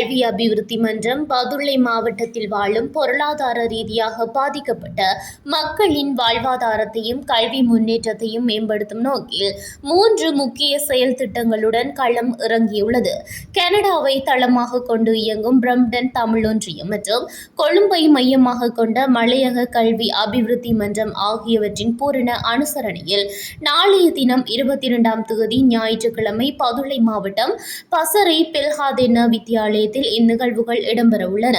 கல்வி அபிவிருத்தி மன்றம் பதுளை மாவட்டத்தில் வாழும் பொருளாதார ரீதியாக பாதிக்கப்பட்ட மக்களின் வாழ்வாதாரத்தையும் கல்வி முன்னேற்றத்தையும் மேம்படுத்தும் நோக்கில் 3 முக்கிய செயல் திட்டங்களுடன் களம் இறங்கியுள்ளது. கனடாவை தளமாக கொண்டு இயங்கும் பிரம்டன் தமிழ் ஒன்றியம் மற்றும் கொழும்பை மையமாக கொண்ட மலையக கல்வி அபிவிருத்தி மன்றம் ஆகியவற்றின் பூரண அனுசரணையில் நாளைய தினம் 22ஆம் தேதி ஞாயிற்றுக்கிழமை பதுளை மாவட்டம் பசறை பில்ஹாதென்ன வித்தியாலயத்தில் இந்நிகழ்வுகள் இடம்பெற உள்ளன.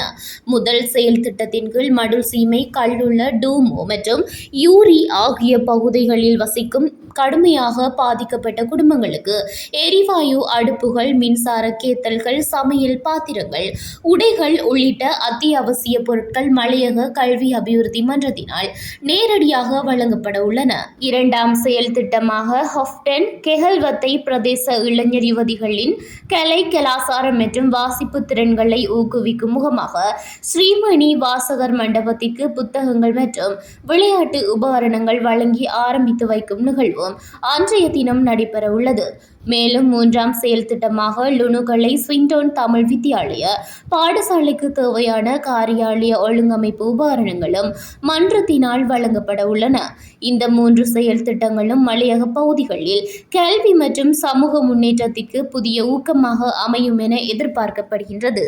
முதல் செயல் திட்டத்தின் கீழ் மடுல் சீமை, கல்லுள்ள, டூமோ மற்றும் யூரி ஆகிய பகுதிகளில் வசிக்கும் கடுமையாக பாதிக்கப்பட்ட குடும்பங்களுக்கு எரிவாயு அடுப்புகள், மின்சார கேத்தல்கள், சமையல் பாத்திரங்கள், உடைகள் உள்ளிட்ட அத்தியாவசிய பொருட்கள் மலையக கல்வி அபிவிருத்தி மன்றத்தினால் நேரடியாக வழங்கப்பட உள்ளன. இரண்டாம் செயல் திட்டமாக ஹொஃப்டன் கெஹல்வத்தை பிரதேச இளைஞர் யுவதிகளின் கலை, கலாசாரம் மற்றும் வாசிப்பு திறன்களை ஊக்குவிக்கும் முகமாக ஸ்ரீமணி வாசகர் மண்டபத்திற்கு புத்தகங்கள் மற்றும் விளையாட்டு உபகரணங்கள் வழங்கி ஆரம்பித்து வைக்கும் நிகழ்வு அன்றைய தினம் நடைபெற உள்ளது. மேலும் 3ஆம் செயல் திட்டமாக லுணுகலை ஸ்விண்டோன் தமிழ் வித்தியாலய பாடசாலைக்கு தேவையான காரியாலய ஒழுங்கமைப்பு உபகரணங்களும் மன்றத்தினால் வழங்கப்பட உள்ளன. இந்த 3 செயல் திட்டங்களும் மலையக பகுதிகளில் கல்வி மற்றும் சமூக முன்னேற்றத்திற்கு புதிய ஊக்கமாக அமையும் என எதிர்பார்க்கப்படுகின்றது.